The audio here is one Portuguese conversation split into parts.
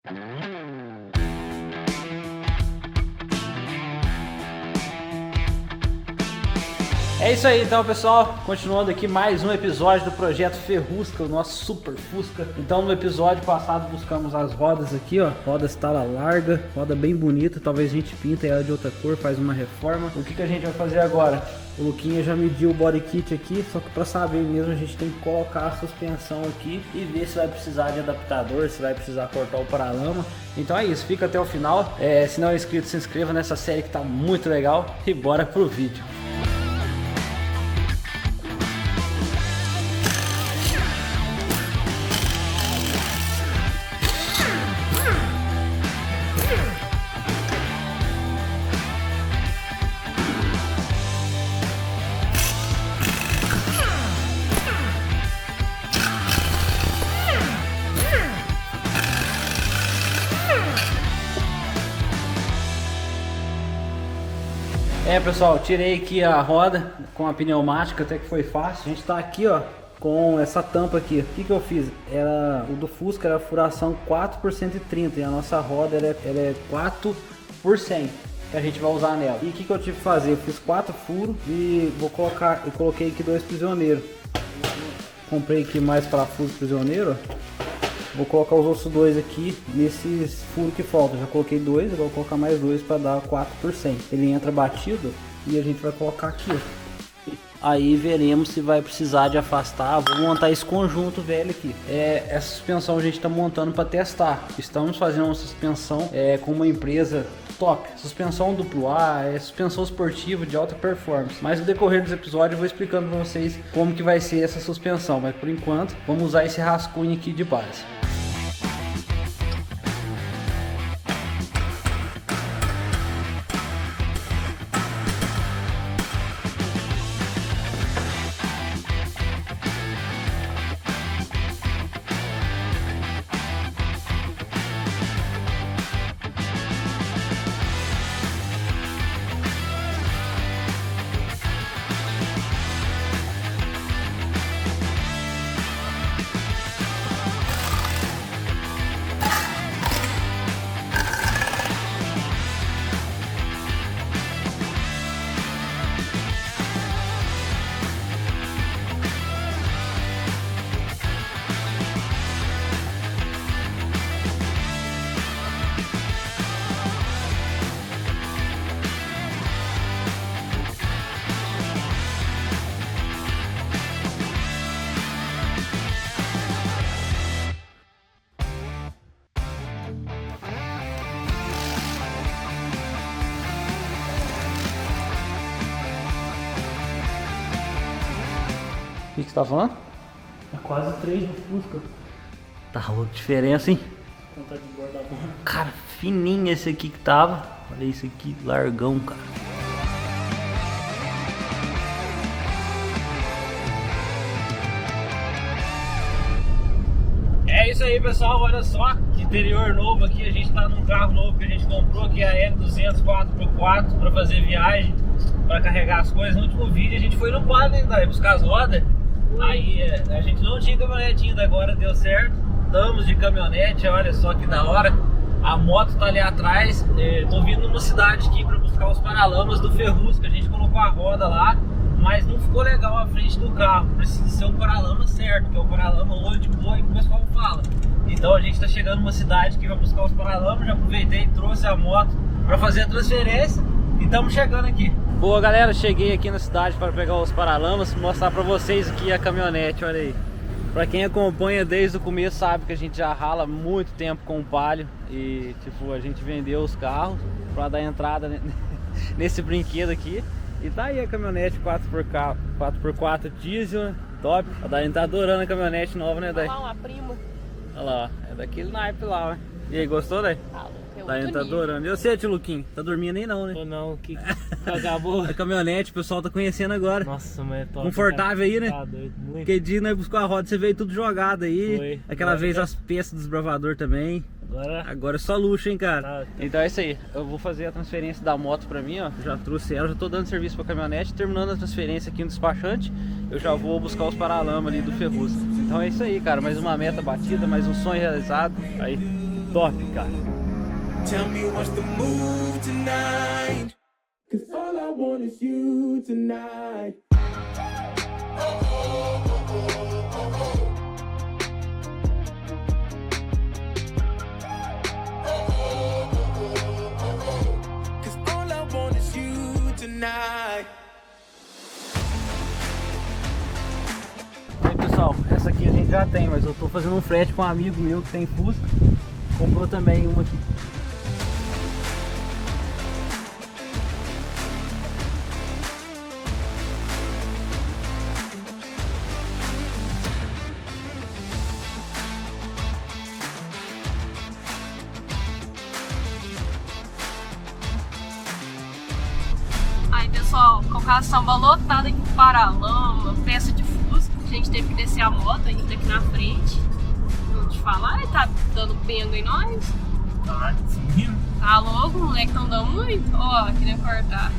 É isso aí então, pessoal, continuando aqui mais um episódio do Projeto Ferrusca, o nosso Super Fusca. Então no episódio passado buscamos as rodas aqui, ó, roda estala larga, roda bem bonita, talvez a gente pinta ela de outra cor, faz uma reforma. O que a gente vai fazer agora? O Luquinha já mediu o body kit aqui, só que para saber mesmo a gente tem que colocar a suspensão aqui e ver se vai precisar de adaptador, se vai precisar cortar o paralama. Então é isso, fica até o final. Se não é inscrito, se inscreva nessa série que tá muito legal e bora pro vídeo. Pessoal, tirei aqui a roda com a pneumática, até que foi fácil. A gente tá aqui, ó, com essa tampa aqui. O que eu fiz? O do Fusca era furação 4 por 130 e a nossa roda ela é 4 por 100 que a gente vai usar nela. E o que eu tive que fazer? Eu fiz 4 furos e eu coloquei aqui 2 prisioneiros. Comprei aqui mais parafuso prisioneiro, ó. Vou colocar os outros 2 aqui nesses furos que faltam. Já coloquei 2, eu vou colocar mais 2 para dar 4 por 100. Ele entra batido e a gente vai colocar aqui, ó. Aí veremos se vai precisar de afastar. Vou montar esse conjunto velho aqui. Essa suspensão a gente está montando para testar. Estamos fazendo uma suspensão com uma empresa top. Suspensão duplo A, suspensão esportiva de alta performance. Mas no decorrer dos episódios eu vou explicando para vocês como que vai ser essa suspensão. Mas por enquanto vamos usar esse rascunho aqui de base. O que você tá falando? É quase 3 do Fusca. Tá louco, diferença, hein? Conta de borda boa. Cara, fininho esse aqui que tava. Olha isso aqui, largão, cara. É isso aí, pessoal, olha só, interior novo aqui, a gente tá num carro novo que a gente comprou, que é a L200 4x4 para fazer viagem, para carregar as coisas. No último vídeo a gente foi no Palio, né, buscar as rodas. Aí a gente não tinha caminhonete ainda, agora deu certo. Estamos de caminhonete, olha só que da hora. A moto tá ali atrás. Tô vindo numa cidade aqui para buscar os paralamas do Ferrusca. A gente colocou a roda lá, mas não ficou legal a frente do carro. Precisa ser um paralama certo, que é o paralama olho de boi que o pessoal fala. Então a gente tá chegando numa cidade que vai buscar os paralamas. Já aproveitei e trouxe a moto para fazer a transferência e estamos chegando aqui. Boa, galera, cheguei aqui na cidade para pegar os paralamas, mostrar para vocês aqui a caminhonete, olha aí. Para quem acompanha desde o começo sabe que a gente já rala muito tempo com o Palio e tipo, a gente vendeu os carros para dar entrada nesse brinquedo aqui. E tá aí a caminhonete 4x4 diesel, top. A Daiane tá adorando a caminhonete nova, né, Daiane? Olha lá, uma prima. Olha lá, é daquele naipe lá, ó. E aí, gostou, Daiane? Daiane tá adorando. E você, tio Luquinho? Tá dormindo aí não, né? Tô não, que acabou. A caminhonete, o pessoal tá conhecendo agora. Nossa, mas é top. Confortável aí, né? Tá doido, muito. Aquele dia nós buscou a roda, você veio tudo jogado aí. Foi. Aquela Agora vez já- as peças dos bravador também. Agora é só luxo, hein, cara? Tá. Então é isso aí. Eu vou fazer a transferência da moto pra mim, ó. Já trouxe ela, já tô dando serviço pra caminhonete. Terminando a transferência aqui no despachante, eu já vou buscar os paralamas ali do Ferrusca. Então é isso aí, cara. Mais uma meta batida, mais um sonho realizado. Aí. top, cara. Tell me what's the move tonight? 'Cause all I want is you tonight. Aí pessoal, essa aqui a gente já tem, mas eu tô fazendo um frete com um amigo meu que tem Fusca. Comprou também uma aqui. Aí pessoal, com a caçamba lotada aqui pro Paralama, peça de Fusca, a gente teve que descer a moto ainda aqui na frente. Vou te falar, ele tá dando penga em nós. Tá louco, o moleque não dá muito. Ó, queria cortar.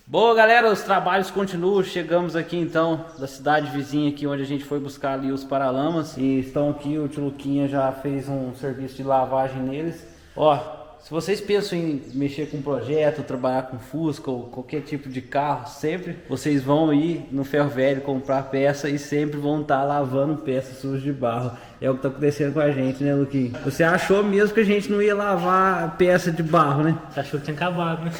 Boa galera, os trabalhos continuam, chegamos aqui então da cidade vizinha aqui onde a gente foi buscar ali os paralamas e estão aqui, o tio Luquinha já fez um serviço de lavagem neles. Ó, se vocês pensam em mexer com projeto, trabalhar com Fusca ou qualquer tipo de carro, sempre vocês vão ir no ferro velho comprar peça e sempre vão estar lavando peças sujas de barro. É o que tá acontecendo com a gente, né, Luquinha? Você achou mesmo que a gente não ia lavar peça de barro, né? Você achou que tinha acabado, né?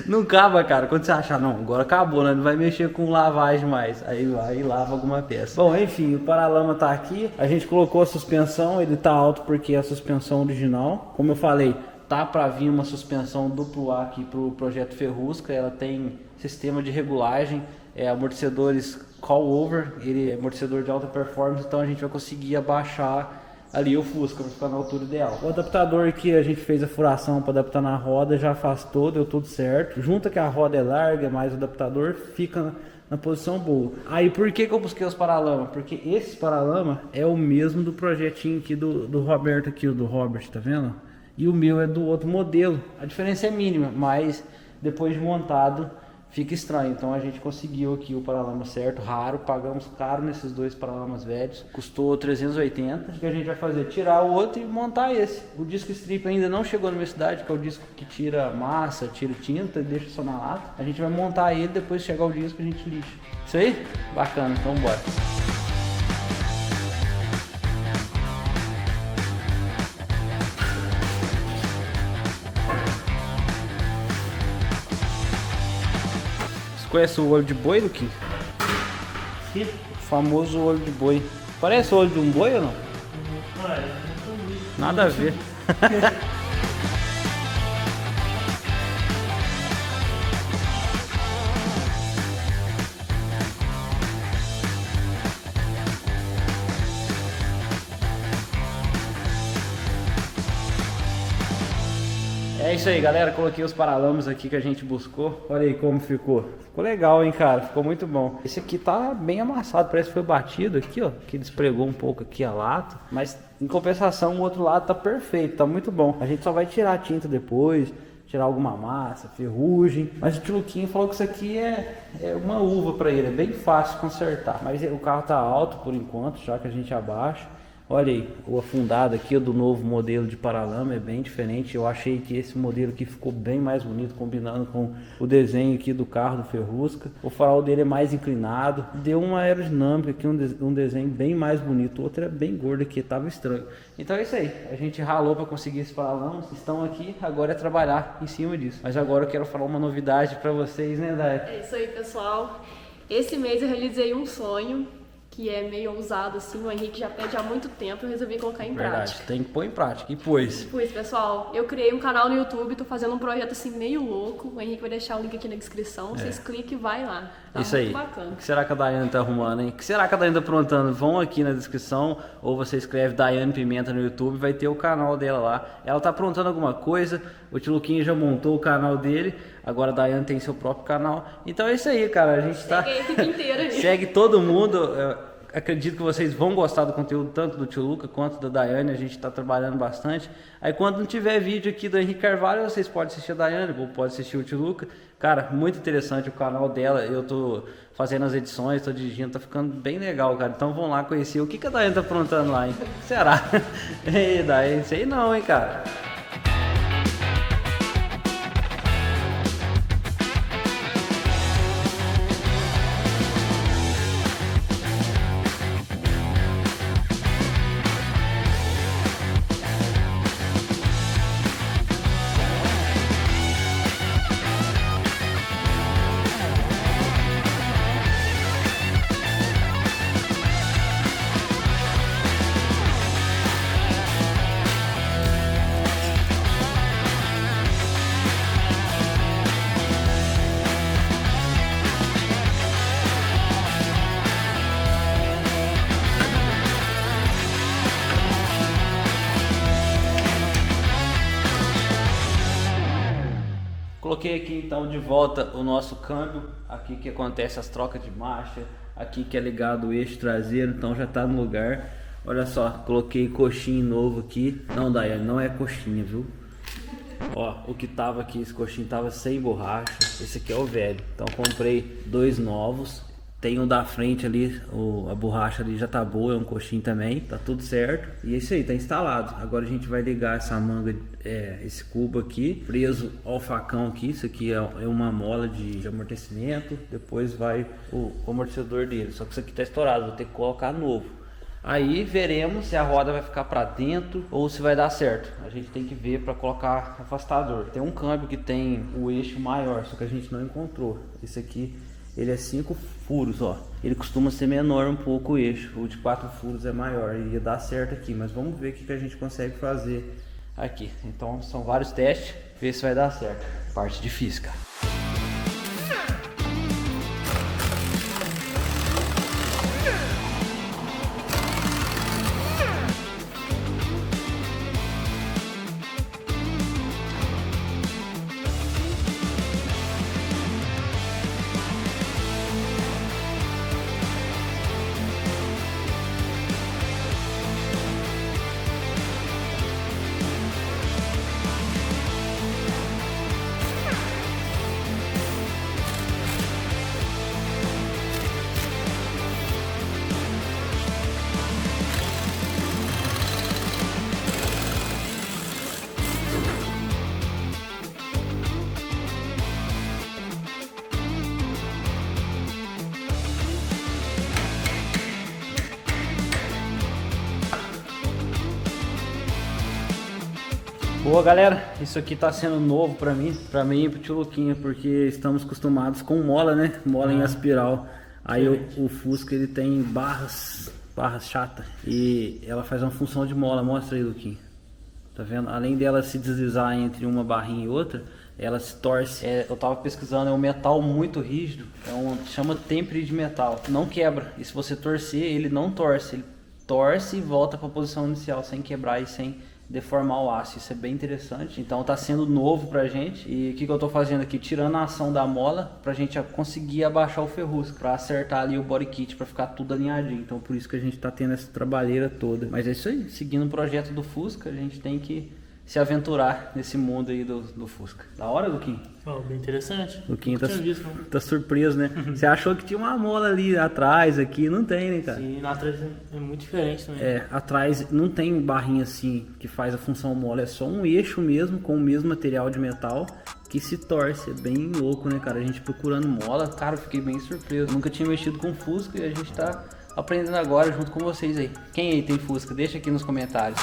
Não acaba, cara. Quando você achar, não, agora acabou, né? Não vai mexer com lavagem mais. Aí vai e lava alguma peça. Bom, enfim, o paralama tá aqui. A gente colocou a suspensão, ele tá alto porque é a suspensão original. Como eu falei, tá pra vir uma suspensão duplo A aqui pro projeto Ferrusca. Ela tem sistema de regulagem, amortecedores call-over. Ele é amortecedor de alta performance, então a gente vai conseguir abaixar ali o Fusca para ficar na altura ideal. O adaptador que a gente fez a furação para adaptar na roda já afastou, deu tudo certo. Junta que a roda é larga, mais o adaptador fica na posição boa. Aí por que eu busquei os paralamas? Porque esse paralama é o mesmo do projetinho aqui do Roberto aqui, o do Robert, tá vendo? E o meu é do outro modelo. A diferença é mínima, mas depois de montado fica estranho. Então a gente conseguiu aqui o paralama certo, raro, pagamos caro nesses dois paralamas velhos, custou 380. O que a gente vai fazer? Tirar o outro e montar esse. O disco strip ainda não chegou na minha cidade, que é o disco que tira massa, tira tinta e deixa só na lata. A gente vai montar ele, depois chegar o disco a gente lixa. Isso aí? Bacana, então bora. Conhece o olho de boi, Luquinha? Sim. O famoso olho de boi. Parece o olho de um boi ou não? Nada a ver. É isso aí, galera, coloquei os paralamas aqui que a gente buscou. Olha aí como ficou. Ficou legal, hein, cara, ficou muito bom. Esse aqui tá bem amassado, parece que foi batido aqui, ó, que despregou um pouco aqui a lata. Mas em compensação o outro lado tá perfeito, tá muito bom. A gente só vai tirar a tinta depois, tirar alguma massa, ferrugem. Mas o tio Luquinha falou que isso aqui é uma uva pra ele, é bem fácil consertar. Mas o carro tá alto por enquanto, já que a gente abaixa. Olha aí, o afundado aqui do novo modelo de paralama é bem diferente. Eu achei que esse modelo aqui ficou bem mais bonito, combinando com o desenho aqui do carro do Ferrusca. O farol dele é mais inclinado, deu uma aerodinâmica aqui, um desenho bem mais bonito. O outro é bem gordo aqui, tava estranho. Então é isso aí, a gente ralou para conseguir esse paralama. Estão aqui, agora é trabalhar em cima disso. Mas agora eu quero falar uma novidade para vocês, né, Dai? É isso aí, pessoal. Esse mês eu realizei um sonho, que é meio ousado, assim, o Henrique já pede há muito tempo, eu resolvi colocar em prática. Tem que pôr em prática. E pois, Pessoal, eu criei um canal no YouTube, tô fazendo um projeto assim meio louco, o Henrique vai deixar o link aqui na descrição, vocês cliquem e vai lá. Tá isso aí. muito bacana. O que será que a Daiane tá arrumando, hein? O que será que a Daiane tá aprontando? Vão aqui na descrição, ou você escreve Daiane Pimenta no YouTube, vai ter o canal dela lá. Ela tá aprontando alguma coisa, o tio Luquinha já montou o canal dele, agora a Daiane tem seu próprio canal. Então é isso aí, cara, a gente tá... Segue a equipe inteira ali. Segue todo mundo. Acredito que vocês vão gostar do conteúdo tanto do tio Luca quanto da Daiane, a gente está trabalhando bastante. Aí quando não tiver vídeo aqui do Henrique Carvalho, vocês podem assistir a Daiane ou podem assistir o tio Luca. Cara, muito interessante o canal dela, eu tô fazendo as edições, tô dirigindo, tá ficando bem legal, cara. Então vão lá conhecer o que a Daiane tá aprontando lá, hein? Será? Ei, Daiane, sei não, hein, cara. Coloquei aqui então de volta o nosso câmbio, aqui que acontece as trocas de marcha, aqui que é ligado o eixo traseiro, então já está no lugar. Olha só, coloquei coxinha novo aqui. Não, Daiane, não é coxinha, viu? Ó, o que tava aqui, esse coxinho tava sem borracha, esse aqui é o velho. Então comprei 2 novos. Tem um da frente ali, a borracha ali já tá boa, é um coxinho também, tá tudo certo. E é isso aí, tá instalado. Agora a gente vai ligar essa manga, esse cubo aqui, preso ao facão aqui. Isso aqui é uma mola de amortecimento. Depois vai o amortecedor dele, só que isso aqui tá estourado, vou ter que colocar novo. Aí veremos se a roda vai ficar para dentro ou se vai dar certo. A gente tem que ver para colocar afastador. Tem um câmbio que tem o eixo maior, só que a gente não encontrou. Esse aqui, ele é 5 furos, ó. Ele costuma ser menor um pouco o eixo. O de 4 furos é maior. Ia dar certo aqui, mas vamos ver o que a gente consegue fazer aqui. Então são vários testes, ver se vai dar certo. Parte difícil, cara. Boa, galera, isso aqui tá sendo novo pra mim e pro tio Luquinha, porque estamos acostumados com mola, né? Mola em aspiral. Aí o Fusca, ele tem barras chata e ela faz uma função de mola. Mostra aí, Luquinha. Tá vendo? Além dela se deslizar entre uma barrinha e outra, ela se torce. Eu tava pesquisando, é um metal muito rígido, chama tempere de metal. Não quebra, e se você torcer, ele não torce. Ele torce e volta para a posição inicial sem quebrar e sem deformar o aço. Isso é bem interessante. Então tá sendo novo pra gente. E o que eu tô fazendo aqui? Tirando a ação da mola pra gente conseguir abaixar o ferrusco, pra acertar ali o body kit, pra ficar tudo alinhadinho. Então por isso que a gente tá tendo essa trabalheira toda. Mas é isso aí, seguindo o projeto do Fusca, a gente tem que se aventurar nesse mundo aí do Fusca. Da hora, Luquinha? Oh, bem interessante. Luquinha tá surpreso, né? Você achou que tinha uma mola ali atrás, aqui, não tem, né, cara? Sim, lá atrás é muito diferente também. Atrás não tem barrinha assim que faz a função mola, é só um eixo mesmo, com o mesmo material de metal que se torce. É bem louco, né, cara? A gente procurando mola, cara, eu fiquei bem surpreso. Nunca tinha mexido com Fusca e a gente tá aprendendo agora junto com vocês aí. Quem aí tem Fusca? Deixa aqui nos comentários.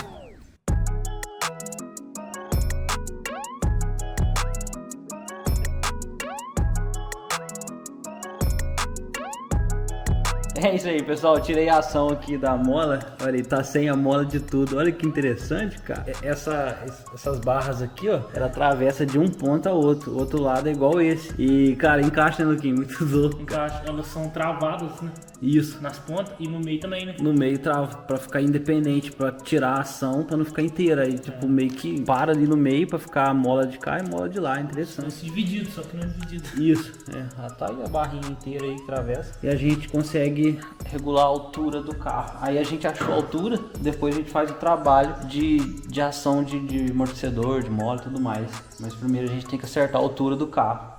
É isso aí, pessoal. Tirei a ação aqui da mola. Olha, ele tá sem a mola de tudo. Olha que interessante, cara. Essas barras aqui, ó, ela atravessa de um ponto ao outro. O outro lado é igual esse. E, cara, encaixa, né, Luquinho? Muito louco. Encaixa. Elas são travadas, né? Isso. Nas pontas e no meio também, né? No meio trava, pra ficar independente, pra tirar a ação, pra não ficar inteira. Aí, tipo, meio que para ali no meio pra ficar a mola de cá e a mola de lá. Interessante. Esse dividido, só que não é dividido. Isso, já tá aí a barrinha inteira aí que atravessa. E a gente consegue regular a altura do carro. Aí a gente achou a altura, depois a gente faz o trabalho de ação de amortecedor, de mola e tudo mais. Mas primeiro a gente tem que acertar a altura do carro.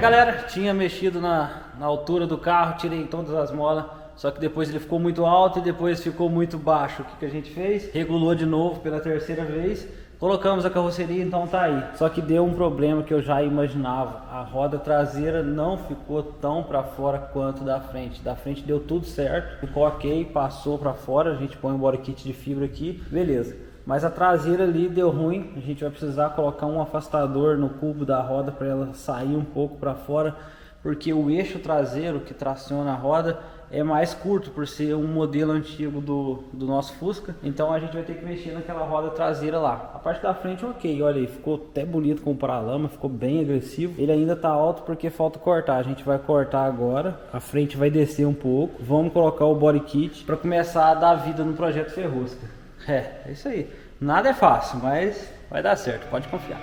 Galera, tinha mexido na altura do carro, tirei todas as molas, só que depois ele ficou muito alto e depois ficou muito baixo. O que a gente fez? Regulou de novo pela terceira vez, colocamos a carroceria, então tá aí. Só que deu um problema que eu já imaginava, a roda traseira não ficou tão para fora quanto da frente. Da frente deu tudo certo, ficou ok, passou para fora, a gente põe um body kit de fibra aqui, beleza. Mas a traseira ali deu ruim, a gente vai precisar colocar um afastador no cubo da roda para ela sair um pouco para fora, porque o eixo traseiro que traciona a roda é mais curto por ser um modelo antigo do nosso Fusca. Então a gente vai ter que mexer naquela roda traseira lá. A parte da frente ok, olha aí, ficou até bonito com o paralama, ficou bem agressivo. Ele ainda tá alto porque falta cortar, a gente vai cortar agora, a frente vai descer um pouco, vamos colocar o body kit para começar a dar vida no projeto Ferrusca. É isso aí. Nada é fácil, mas vai dar certo, pode confiar.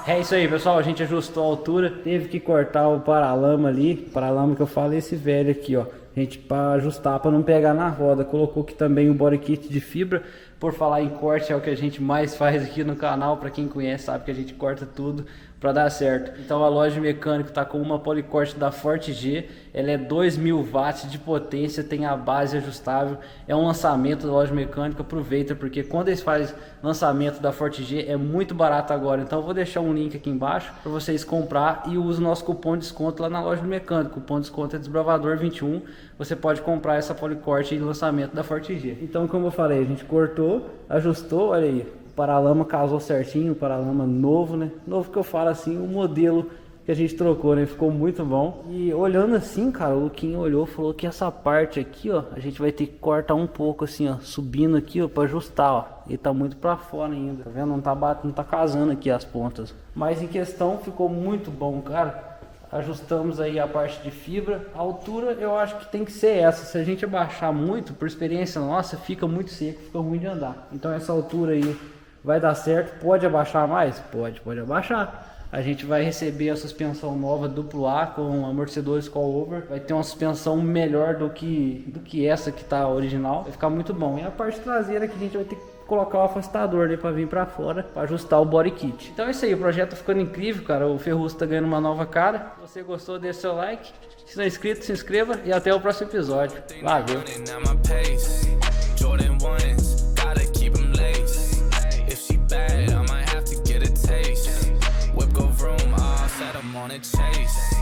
É isso aí, pessoal, a gente ajustou a altura, teve que cortar o paralama ali, paralama que eu falo é esse velho aqui, ó. A gente, para ajustar, para não pegar na roda, colocou aqui também o body kit de fibra. Por falar em corte, é o que a gente mais faz aqui no canal, para quem conhece sabe que a gente corta tudo para dar certo. Então a loja mecânica está com uma policorte da Forte G, ela é 2000 watts de potência, tem a base ajustável, é um lançamento da loja mecânica, aproveita, porque quando eles fazem lançamento da Forte G é muito barato agora. Então eu vou deixar um link aqui embaixo para vocês comprar e use o nosso cupom de desconto lá na loja do mecânico. O cupom de desconto é Desbravador 21, você pode comprar essa policorte de lançamento da Forte G. Então, como eu falei, a gente cortou, ajustou, olha aí, o paralama casou certinho, o paralama novo, né? Novo que eu falo assim, o modelo que a gente trocou, né? Ficou muito bom. E olhando assim, cara, o Luquinho olhou, falou que essa parte aqui, ó, a gente vai ter que cortar um pouco assim, ó, subindo aqui, ó, para ajustar, ó. Ele tá muito para fora ainda, tá vendo? Não tá batendo, não tá casando aqui as pontas. Mas em questão ficou muito bom, cara. Ajustamos aí a parte de fibra. A altura eu acho que tem que ser essa. Se a gente abaixar muito, por experiência nossa, fica muito seco, fica ruim de andar. Então essa altura aí vai dar certo. Pode abaixar mais? Pode abaixar. A gente vai receber a suspensão nova duplo A com amortecedores coilover. Vai ter uma suspensão melhor do que essa que tá original. Vai ficar muito bom. E a parte traseira que a gente vai ter que colocar o afastador, né, pra vir pra fora, pra ajustar o body kit. Então é isso aí, o projeto tá ficando incrível, cara. O Ferrugem tá ganhando uma nova cara. Se você gostou, deixa seu like. Se não é inscrito, se inscreva e até o próximo episódio. Valeu! Whip go vroom, all set, I'm on a chase.